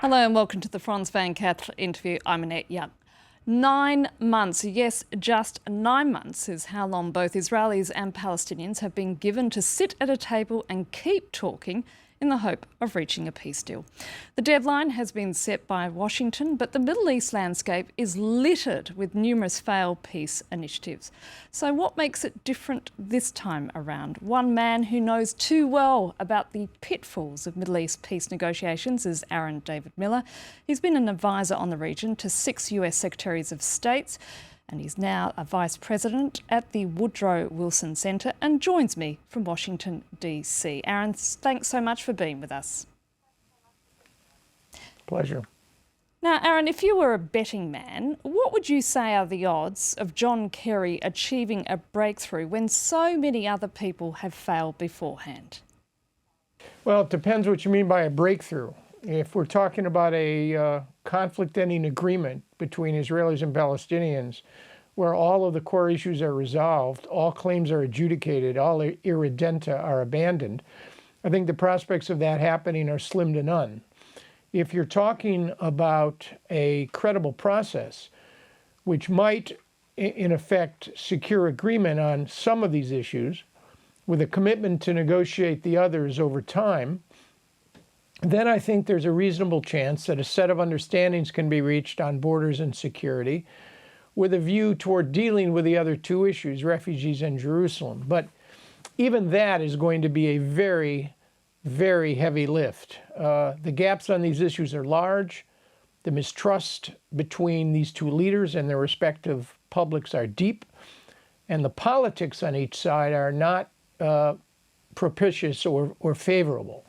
Hello and welcome to the Franz van Kath interview. I'm Annette Young. 9 months, yes, just 9 months is how long both Israelis and Palestinians have been given to sit at a table and keep talking in the hope of reaching a peace deal. The deadline has been set by Washington, but the Middle East landscape is littered with numerous failed peace initiatives. So what makes it different this time around? One man who knows too well about the pitfalls of Middle East peace negotiations is Aaron David Miller. He's been an advisor on the region to 6 US Secretaries of State, and he's now a vice president at the Woodrow Wilson Centre and joins me from Washington, DC. Aaron, thanks so much for being with us. Pleasure. Now, Aaron, if you were a betting man, what would you say are the odds of John Kerry achieving a breakthrough when so many other people have failed beforehand? Well, it depends what you mean by a breakthrough. If we're talking about a conflict-ending agreement between Israelis and Palestinians, where all of the core issues are resolved, all claims are adjudicated, all irredenta are abandoned, I think the prospects of that happening are slim to none. If you're talking about a credible process, which might, in effect, secure agreement on some of these issues, with a commitment to negotiate the others over time, then I think there's a reasonable chance that a set of understandings can be reached on borders and security with a view toward dealing with the other two issues, refugees and Jerusalem. But even that is going to be a very, very heavy lift. The gaps on these issues are large. The mistrust between these two leaders and their respective publics are deep. And the politics on each side are not propitious or favorable.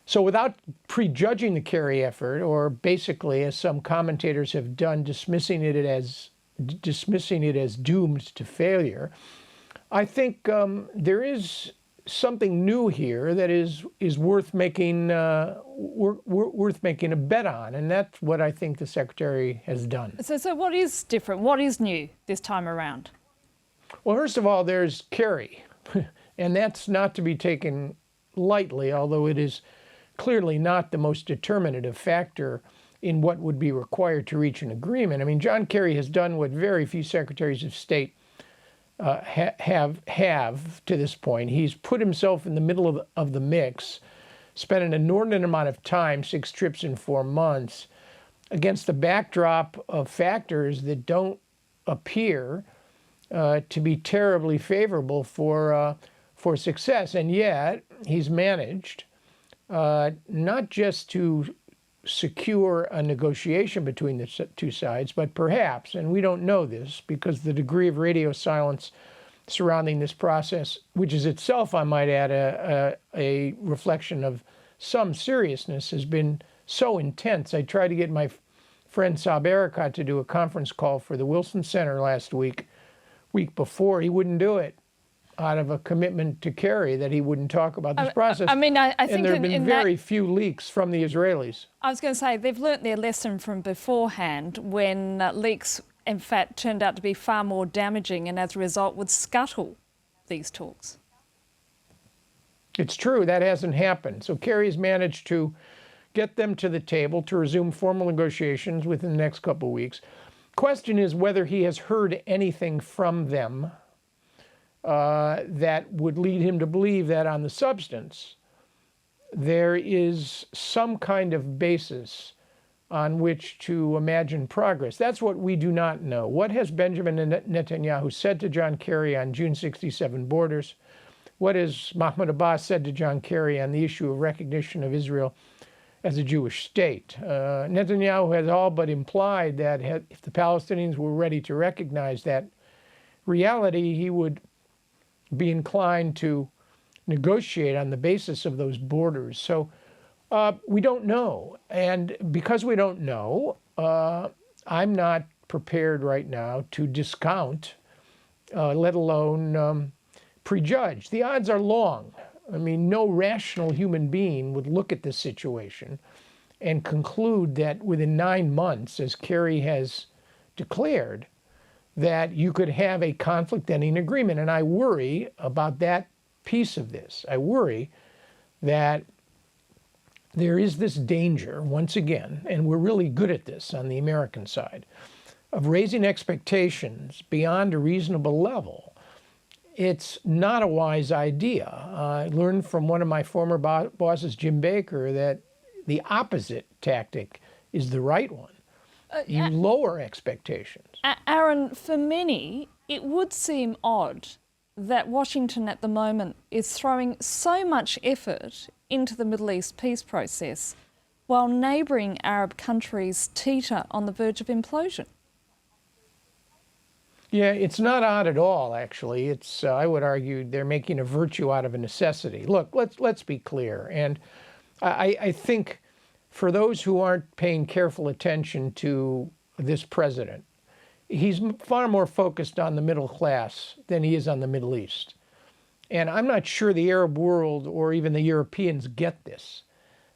So without prejudging the Kerry effort, or basically, as some commentators have done, dismissing it as doomed to failure, I think there is something new here that is worth making worth making a bet on, and that's what I think the Secretary has done. So what is different? What is new this time around? Well, first of all, there's Kerry, and that's not to be taken lightly, although it is clearly not the most determinative factor in what would be required to reach an agreement. I mean, John Kerry has done what very few Secretaries of State have to this point. He's put himself in the middle of the mix, spent an inordinate amount of time, 6 trips in 4 months, against the backdrop of factors that don't appear to be terribly favorable for success. And yet, he's managed not just to secure a negotiation between the two sides, but perhaps, and we don't know this because the degree of radio silence surrounding this process, which is itself, I might add, a reflection of some seriousness, has been so intense. I tried to get my friend Saab Erekat to do a conference call for the Wilson Center last week before. He wouldn't do it, out of a commitment to Kerry that he wouldn't talk about this process. I mean, I think and there have been very few leaks from the Israelis. I was going to say, they've learnt their lesson from beforehand when leaks, in fact, turned out to be far more damaging and as a result would scuttle these talks. It's true, that hasn't happened. So Kerry's managed to get them to the table to resume formal negotiations within the next couple of weeks. Question is whether he has heard anything from them that would lead him to believe that on the substance, there is some kind of basis on which to imagine progress. That's what we do not know. What has Benjamin Netanyahu said to John Kerry on June 67 borders? What has Mahmoud Abbas said to John Kerry on the issue of recognition of Israel as a Jewish state? Netanyahu has all but implied that if the Palestinians were ready to recognize that reality, he would be inclined to negotiate on the basis of those borders. So we don't know. And because we don't know, I'm not prepared right now to discount, let alone prejudge. The odds are long. I mean, no rational human being would look at this situation and conclude that within 9 months, as Kerry has declared, that you could have a conflict-ending agreement. And I worry about that piece of this. I worry that there is this danger, once again, and we're really good at this on the American side, of raising expectations beyond a reasonable level. It's not a wise idea. I learned from one of my former bosses, Jim Baker, that the opposite tactic is the right one. You lower expectations. Aaron, for many, it would seem odd that Washington at the moment is throwing so much effort into the Middle East peace process while neighbouring Arab countries teeter on the verge of implosion. Yeah, it's not odd at all, actually. It's, I would argue, they're making a virtue out of a necessity. Look, let's be clear. And I think for those who aren't paying careful attention to this president, he's far more focused on the middle class than he is on the Middle East. And I'm not sure the Arab world or even the Europeans get this.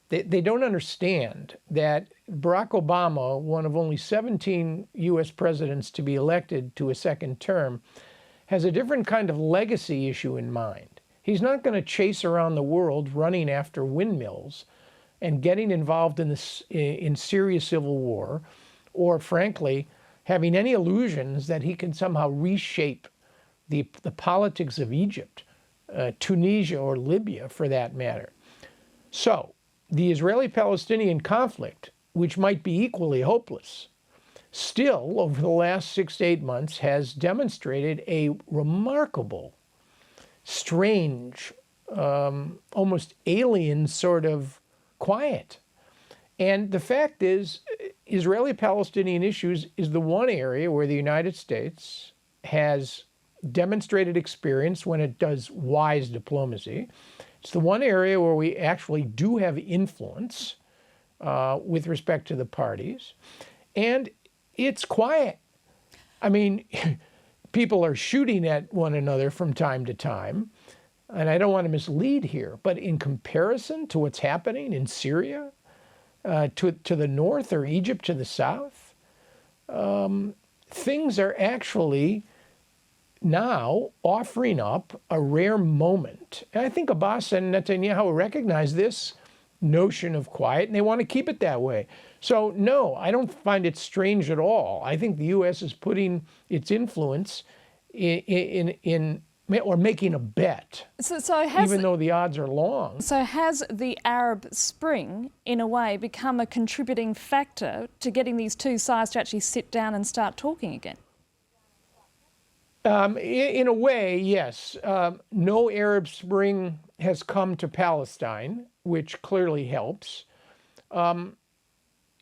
They don't understand that Barack Obama, one of only 17 US presidents to be elected to a second term, has a different kind of legacy issue in mind. He's not going to chase around the world running after windmills and getting involved in Syria's civil war, or frankly, having any illusions that he can somehow reshape the politics of Egypt, Tunisia, or Libya, for that matter. So, the Israeli-Palestinian conflict, which might be equally hopeless, still, over the last 6 to 8 months, has demonstrated a remarkable, strange, almost alien sort of quiet. And the fact is, Israeli-Palestinian issues is the one area where the United States has demonstrated experience when it does wise diplomacy. It's the one area where we actually do have influence with respect to the parties. And it's quiet. I mean, people are shooting at one another from time to time. And I don't want to mislead here, but in comparison to what's happening in Syria, to the north, or Egypt to the south, things are actually now offering up a rare moment. And I think Abbas and Netanyahu recognize this notion of quiet, and they want to keep it that way. So no, I don't find it strange at all. I think the U.S. is putting its influence in or making a bet, even though the odds are long. So has the Arab Spring, in a way, become a contributing factor to getting these two sides to actually sit down and start talking again? In a way, yes. No Arab Spring has come to Palestine, which clearly helps. The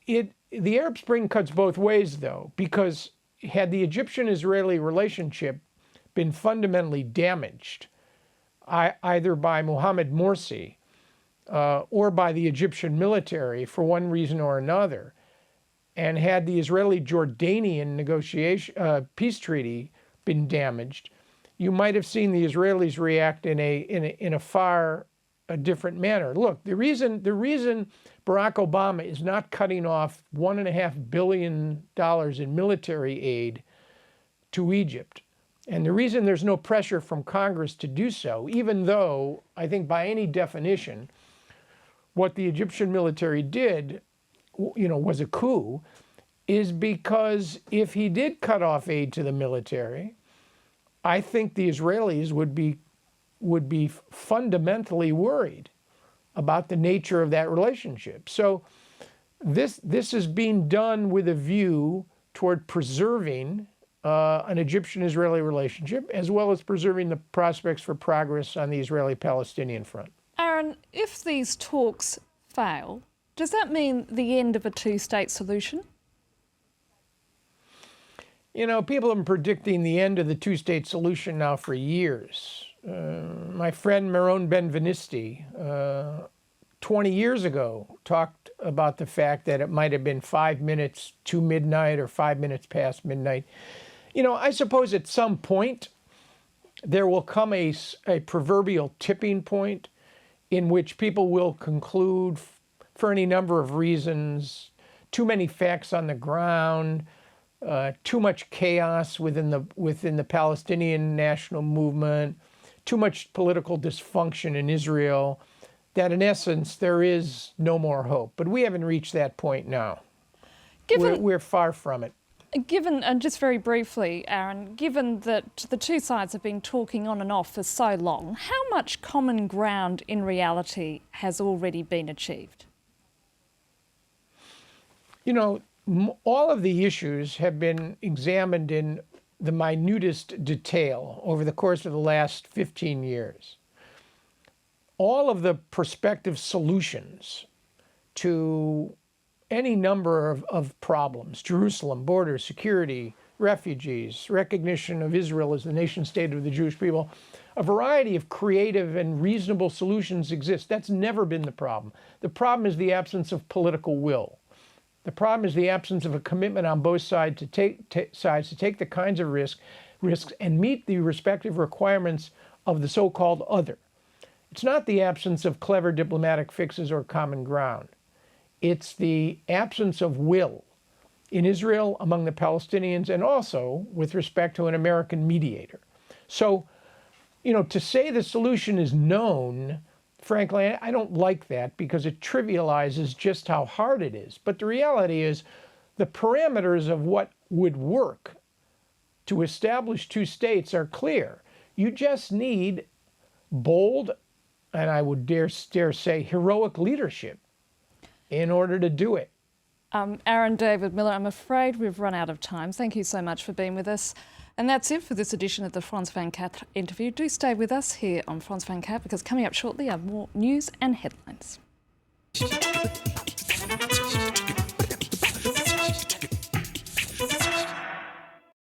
Arab Spring cuts both ways, though, because had the Egyptian-Israeli relationship been fundamentally damaged, either by Mohammed Morsi or by the Egyptian military for one reason or another, and had the Israeli-Jordanian peace treaty been damaged, you might have seen the Israelis react in a far different manner. Look, the reason Barack Obama is not cutting off $1.5 billion in military aid to Egypt, and the reason there's no pressure from Congress to do so, even though I think by any definition, what the Egyptian military did, was a coup, is because if he did cut off aid to the military, I think the Israelis would be fundamentally worried about the nature of that relationship. So this is being done with a view toward preserving an Egyptian-Israeli relationship, as well as preserving the prospects for progress on the Israeli-Palestinian front. Aaron, if these talks fail, does that mean the end of a two-state solution? People have been predicting the end of the two-state solution now for years. My friend Meron Ben-Venisti, 20 years ago, talked about the fact that it might have been 5 minutes to midnight or 5 minutes past midnight. I suppose at some point there will come a proverbial tipping point in which people will conclude, for any number of reasons, too many facts on the ground, too much chaos within the Palestinian national movement, too much political dysfunction in Israel, that in essence there is no more hope. But we haven't reached that point now. We're far from it. Given, and just very briefly, Aaron, given that the two sides have been talking on and off for so long, how much common ground in reality has already been achieved? You know, all of the issues have been examined in the minutest detail over the course of the last 15 years. All of the prospective solutions to any number of problems, Jerusalem, border, security, refugees, recognition of Israel as the nation state of the Jewish people, a variety of creative and reasonable solutions exist. That's never been the problem. The problem is the absence of political will. The problem is the absence of a commitment on both sides to take the kinds of risks and meet the respective requirements of the so-called other. It's not the absence of clever diplomatic fixes or common ground. It's the absence of will in Israel, among the Palestinians, and also with respect to an American mediator. So, you know, to say the solution is known, frankly, I don't like that because it trivializes just how hard it is. But the reality is the parameters of what would work to establish two states are clear. You just need bold, and I would dare say heroic leadership in order to do it. Aaron David Miller, I'm afraid we've run out of time. Thank you so much for being with us. And that's it for this edition of the France 24 interview. Do stay with us here on France 24 because coming up shortly are more news and headlines.